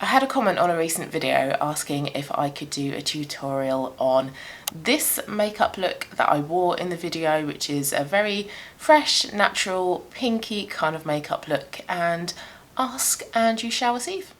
I had a comment on a recent video asking if I could do a tutorial on this makeup look that I wore in the video, which is a very fresh, natural, pinky kind of makeup look, and ask and you shall receive.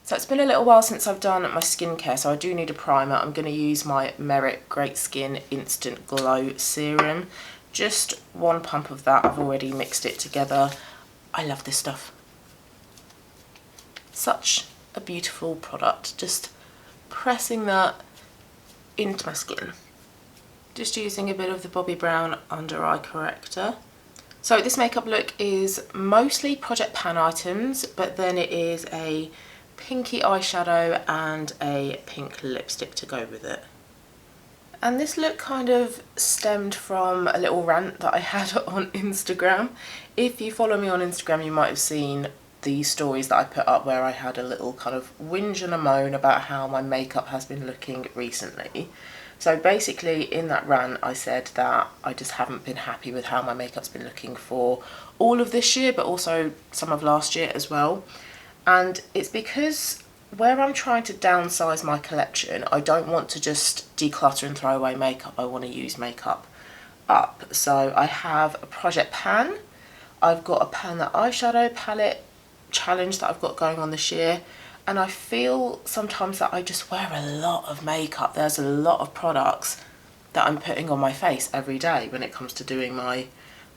So it's been a little while since I've done my skincare, so I do need a primer. I'm going to use my Merit Great Skin Instant Glow Serum. Just one pump of that. I've already mixed it together. I love this stuff. Such a beautiful product. Just pressing that into my skin. Just using a bit of the Bobbi Brown under eye corrector. So this makeup look is mostly Project Pan items, but then it is a pinky eyeshadow and a pink lipstick to go with it. And this look kind of stemmed from a little rant that I had on Instagram. If you follow me on Instagram, you might have seen the stories that I put up where I had a little kind of whinge and a moan about how my makeup has been looking recently. So basically in that rant I said that I just haven't been happy with how my makeup's been looking for all of this year, but also some of last year as well. And it's because where I'm trying to downsize my collection, I don't want to just declutter and throw away makeup, I want to use makeup up. So I have a Project Pan, I've got a Pan That eyeshadow palette challenge that I've got going on this year, and I feel sometimes that I just wear a lot of makeup. There's a lot of products that I'm putting on my face every day when it comes to doing my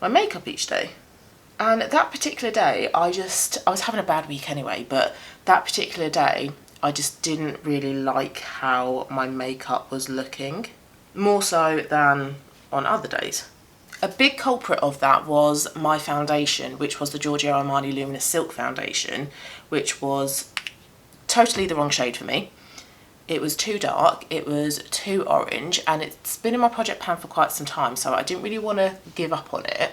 makeup each day. And that particular day, I was having a bad week anyway, but that particular day, I just didn't really like how my makeup was looking, more so than on other days. A big culprit of that was my foundation, which was the Giorgio Armani Luminous Silk Foundation, which was totally the wrong shade for me. It was too dark, it was too orange, and it's been in my Project Pan for quite some time, so I didn't really want to give up on it.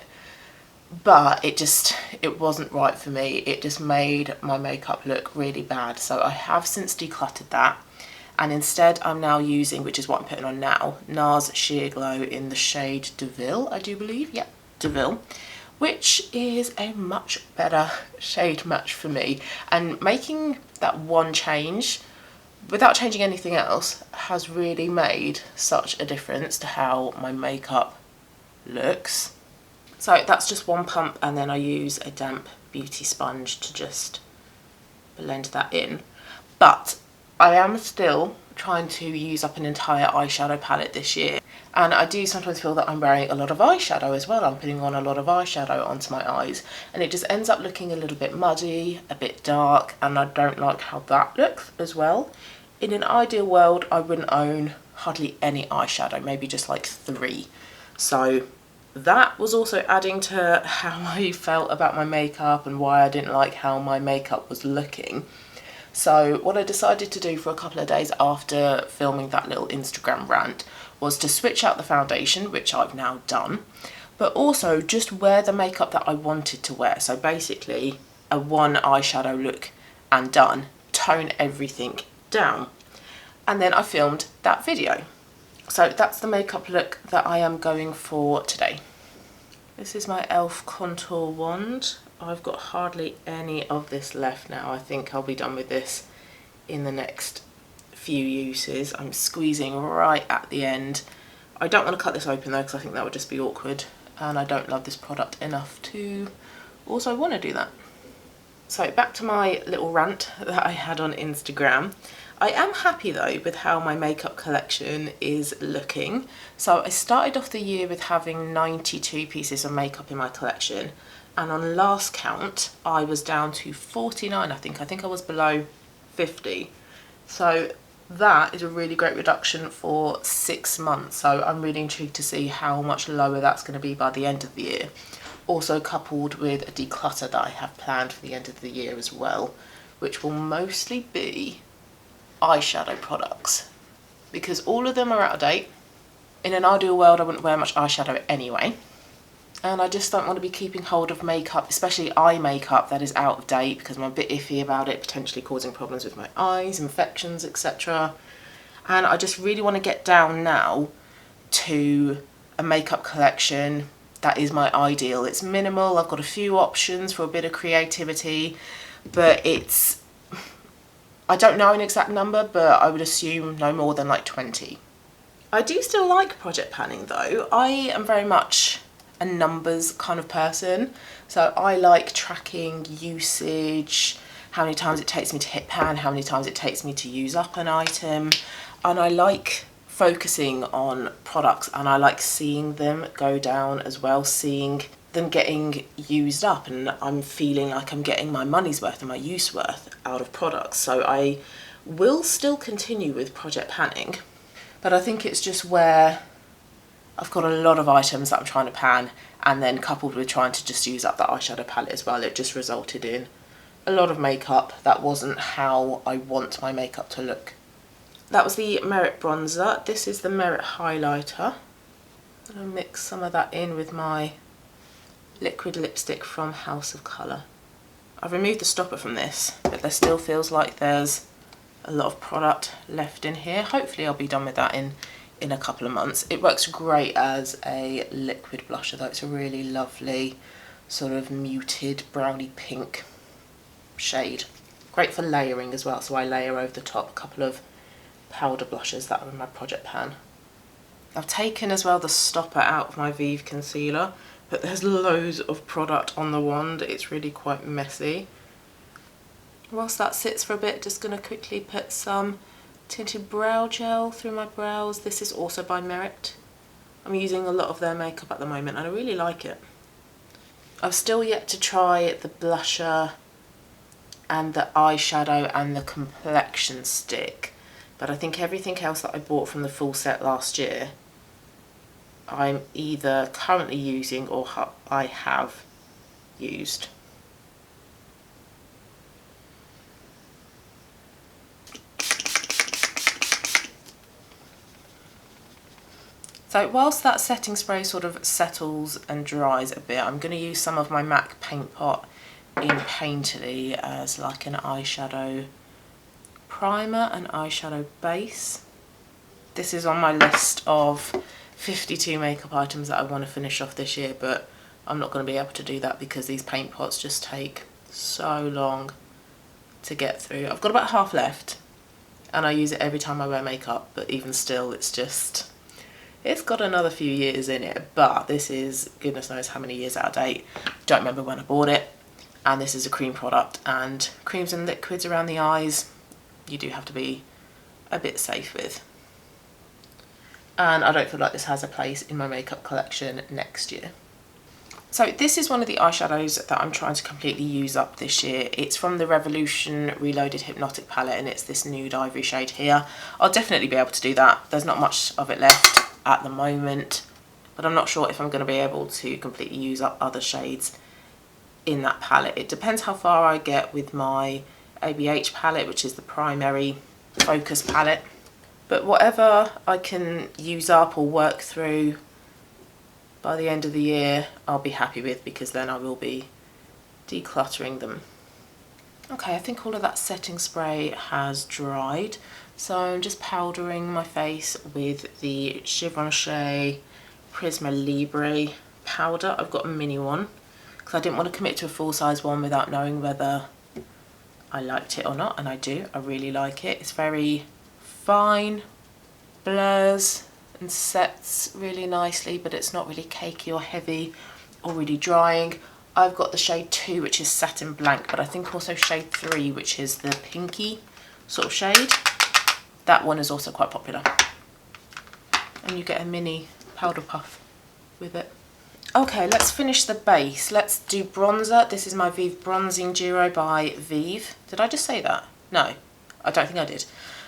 But it wasn't right for me. It just made my makeup look really bad. So I have since decluttered that, and instead I'm now using, which is what I'm putting on now, NARS Sheer Glow in the shade DeVille, I do believe. Yep, DeVille, which is a much better shade match for me. And making that one change without changing anything else has really made such a difference to how my makeup looks. So that's just one pump, and then I use a damp beauty sponge to just blend that in. But I am still trying to use up an entire eyeshadow palette this year, and I do sometimes feel that I'm wearing a lot of eyeshadow as well. I'm putting on a lot of eyeshadow onto my eyes, and it just ends up looking a little bit muddy, a bit dark, and I don't like how that looks as well. In an ideal world, I wouldn't own hardly any eyeshadow, maybe just like 3. So that was also adding to how I felt about my makeup and why I didn't like how my makeup was looking. So what I decided to do for a couple of days after filming that little Instagram rant was to switch out the foundation, which I've now done, but also just wear the makeup that I wanted to wear. So basically a one eyeshadow look and done, tone everything down. And then I filmed that video. So that's the makeup look that I am going for today. This is my e.l.f. contour wand. I've got hardly any of this left now. I think I'll be done with this in the next few uses. I'm squeezing right at the end. I don't want to cut this open though, because I think that would just be awkward, and I don't love this product enough to also want to do that. So back to my little rant that I had on Instagram. I am happy though with how my makeup collection is looking. So I started off the year with having 92 pieces of makeup in my collection, and on last count I was down to 49. I think I was below 50. So that is a really great reduction for 6 months. So I'm really intrigued to see how much lower that's going to be by the end of the year. Also coupled with a declutter that I have planned for the end of the year as well, which will mostly be eyeshadow products, because all of them are out of date. In an ideal world I wouldn't wear much eyeshadow anyway, and I just don't want to be keeping hold of makeup, especially eye makeup, that is out of date, because I'm a bit iffy about it potentially causing problems with my eyes, infections, etc. And I just really want to get down now to a makeup collection that is my ideal. It's minimal, I've got a few options for a bit of creativity, but it's I don't know an exact number, but I would assume no more than like 20. I do still like project panning though. I am very much a numbers kind of person. So I like tracking usage, how many times it takes me to hit pan, how many times it takes me to use up an item. And I like focusing on products, and I like seeing them go down as well, seeing them getting used up, and I'm feeling like I'm getting my money's worth and my use worth out of products. So I will still continue with project panning, but I think it's just where I've got a lot of items that I'm trying to pan, and then coupled with trying to just use up that eyeshadow palette as well, it just resulted in a lot of makeup that wasn't how I want my makeup to look. That was the Merit bronzer. This is the Merit highlighter. I'm going to mix some of that in with my liquid lipstick from House of Colour. I've removed the stopper from this, but there still feels like there's a lot of product left in here. Hopefully I'll be done with that in a couple of months. It works great as a liquid blusher though. It's a really lovely sort of muted browny pink shade. Great for layering as well, so I layer over the top a couple of powder blushes that are in my project pan. I've taken as well the stopper out of my Vive concealer, but there's loads of product on the wand. It's really quite messy. Whilst that sits for a bit, just going to quickly put some tinted brow gel through my brows. This is also by Merit. I'm using a lot of their makeup at the moment and I really like it. I've still yet to try the blusher and the eyeshadow and the complexion stick, but I think everything else that I bought from the full set last year I'm either currently using or I have used. So whilst that setting spray sort of settles and dries a bit, I'm going to use some of my MAC Paint Pot in Painterly as like an eyeshadow primer and eyeshadow base. This is on my list of 52 makeup items that I want to finish off this year, but I'm not going to be able to do that because these paint pots just take so long to get through. I've got about half left and I use it every time I wear makeup, but even still it's got another few years in it, but this is goodness knows how many years out of date. Don't remember when I bought it, and this is a cream product, and creams and liquids around the eyes you do have to be a bit safe with. And I don't feel like this has a place in my makeup collection next year. So this is one of the eyeshadows that I'm trying to completely use up this year. It's from the Revolution Reloaded Hypnotic palette and it's this nude ivory shade here. I'll definitely be able to do that. There's not much of it left at the moment, but I'm not sure if I'm going to be able to completely use up other shades in that palette. It depends how far I get with my ABH palette, which is the primary focus palette. But whatever I can use up or work through by the end of the year, I'll be happy with, because then I will be decluttering them. Okay, I think all of that setting spray has dried, so I'm just powdering my face with the Givenchy Prisma Libre powder. I've got a mini one because I didn't want to commit to a full-size one without knowing whether I liked it or not, and I do. I really like it. It's very fine, blurs and sets really nicely, but it's not really cakey or heavy or really drying. I've got the shade 2, which is Satin Blank, but I think also shade 3, which is the pinky sort of shade. That one is also quite popular. And you get a mini powder puff with it. Okay, let's finish the base. Let's do bronzer. This is my Vive Bronzing Duo by Vive. Did I just say that? No, I don't think I did.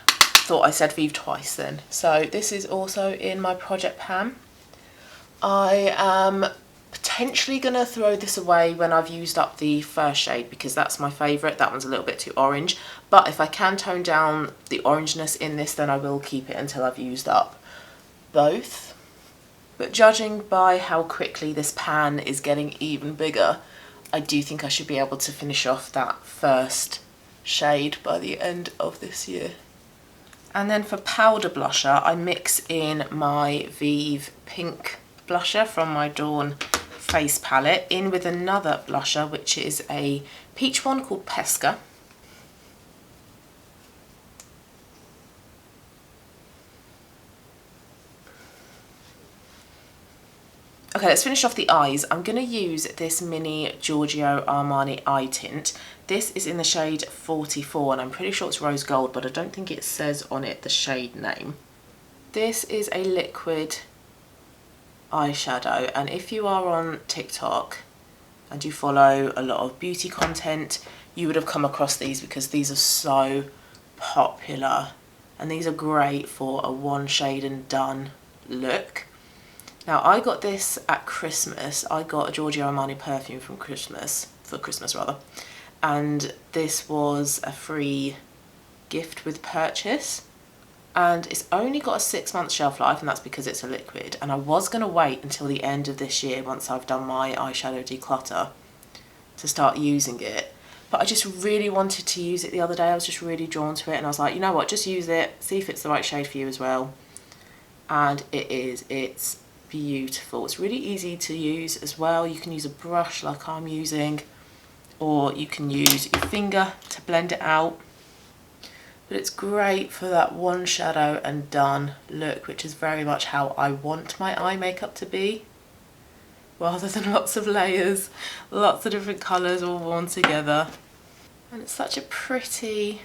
Thought I said Vive twice then. So this is also in my project pan. I am potentially going to throw this away when I've used up the first shade because that's my favourite. That one's a little bit too orange, but if I can tone down the orangeness in this, then I will keep it until I've used up both. But judging by how quickly this pan is getting even bigger, I do think I should be able to finish off that first shade by the end of this year. And then for powder blusher, I mix in my Vive Pink blusher from my Dawn face palette in with another blusher, which is a peach one called Pesca. Okay, let's finish off the eyes. I'm going to use this mini Giorgio Armani eye tint. This is in the shade 44 and I'm pretty sure it's rose gold, but I don't think it says on it the shade name. This is a liquid eyeshadow, and if you are on TikTok and you follow a lot of beauty content, you would have come across these because these are so popular and these are great for a one shade and done look. Now I got this at Christmas. I got a Giorgio Armani perfume for Christmas rather, and this was a free gift with purchase, and it's only got a 6-month shelf life, and that's because it's a liquid. And I was going to wait until the end of this year, once I've done my eyeshadow declutter, to start using it, but I just really wanted to use it the other day. I was just really drawn to it and I was like, you know what, just use it, see if it's the right shade for you as well. And it is. It's beautiful. It's really easy to use as well. You can use a brush like I'm using, or you can use your finger to blend it out, but it's great for that one shadow and done look, which is very much how I want my eye makeup to be, rather than lots of layers, lots of different colours all worn together. And it's such a pretty,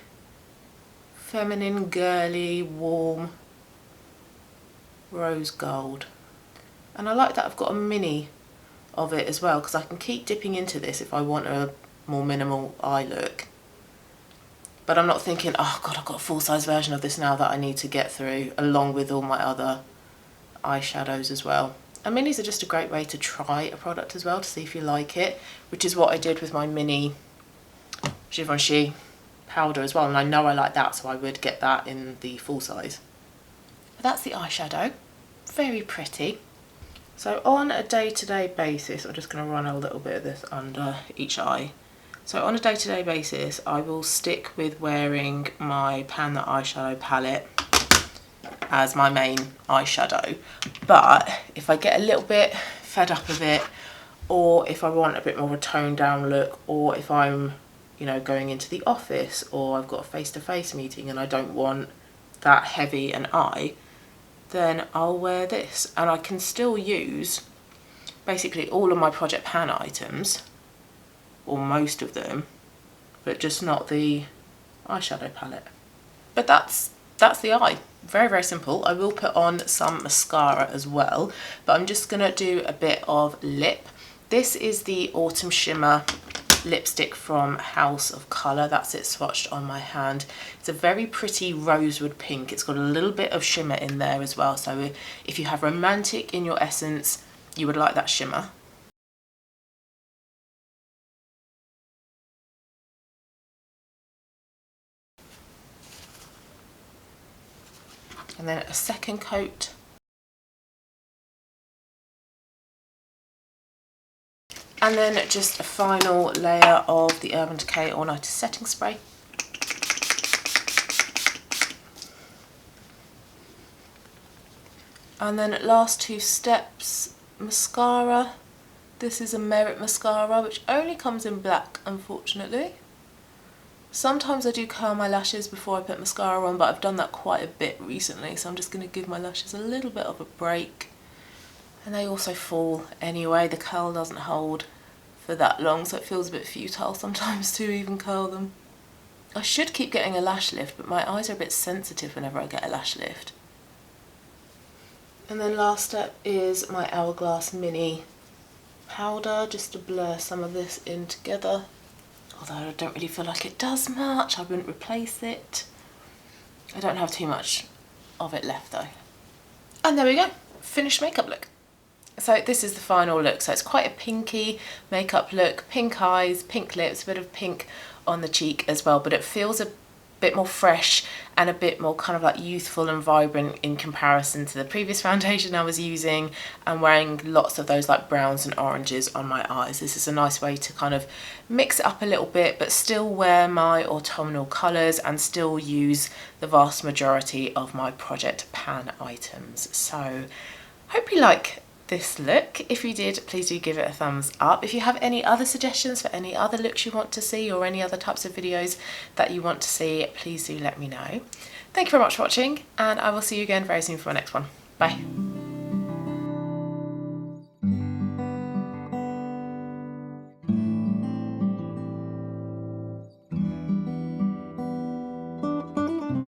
feminine, girly, warm rose gold. And I like that I've got a mini of it as well, because I can keep dipping into this if I want a more minimal eye look. But I'm not thinking, oh god, I've got a full-size version of this now that I need to get through, along with all my other eyeshadows as well. And minis are just a great way to try a product as well, to see if you like it, which is what I did with my mini Givenchy powder as well. And I know I like that, so I would get that in the full size. But that's the eyeshadow. Very pretty. So on a day-to-day basis, I'm just going to run a little bit of this under each eye. So on a day-to-day basis, I will stick with wearing my Pan That eyeshadow palette as my main eyeshadow. But if I get a little bit fed up of it, or if I want a bit more of a toned down look, or if I'm, you know, going into the office, or I've got a face-to-face meeting and I don't want that heavy an eye, then I'll wear this. And I can still use basically all of my Project Pan items, or most of them, but just not the eyeshadow palette. But that's the eye. Very, very simple. I will put on some mascara as well, but I'm just gonna do a bit of lip. This is the Autumn Shimmer lipstick from House of Colour. That's it swatched on my hand. It's a very pretty rosewood pink. It's got a little bit of shimmer in there as well, so if you have romantic in your essence, you would like that shimmer. And then a second coat. And then just a final layer of the Urban Decay All Nighter Setting Spray. And then last two steps, mascara. This is a Merit mascara, which only comes in black, unfortunately. Sometimes I do curl my lashes before I put mascara on, but I've done that quite a bit recently, so I'm just going to give my lashes a little bit of a break. And they also fall anyway. The curl doesn't hold for that long, so it feels a bit futile sometimes to even curl them. I should keep getting a lash lift, but my eyes are a bit sensitive whenever I get a lash lift. And then last step is my Hourglass Mini powder, just to blur some of this in together. Although I don't really feel like it does much, I wouldn't replace it. I don't have too much of it left though. And there we go, finished makeup look. So this is the final look. So it's quite a pinky makeup look, pink eyes, pink lips, a bit of pink on the cheek as well, but it feels a bit more fresh and a bit more kind of like youthful and vibrant in comparison to the previous foundation I was using and wearing lots of those like browns and oranges on my eyes. This is a nice way to kind of mix it up a little bit, but still wear my autumnal colours and still use the vast majority of my Project Pan items. So hope you like this look. If you did, please do give it a thumbs up. If you have any other suggestions for any other looks you want to see, or any other types of videos that you want to see, please do let me know. Thank you very much for watching, and I will see you again very soon for my next one. Bye.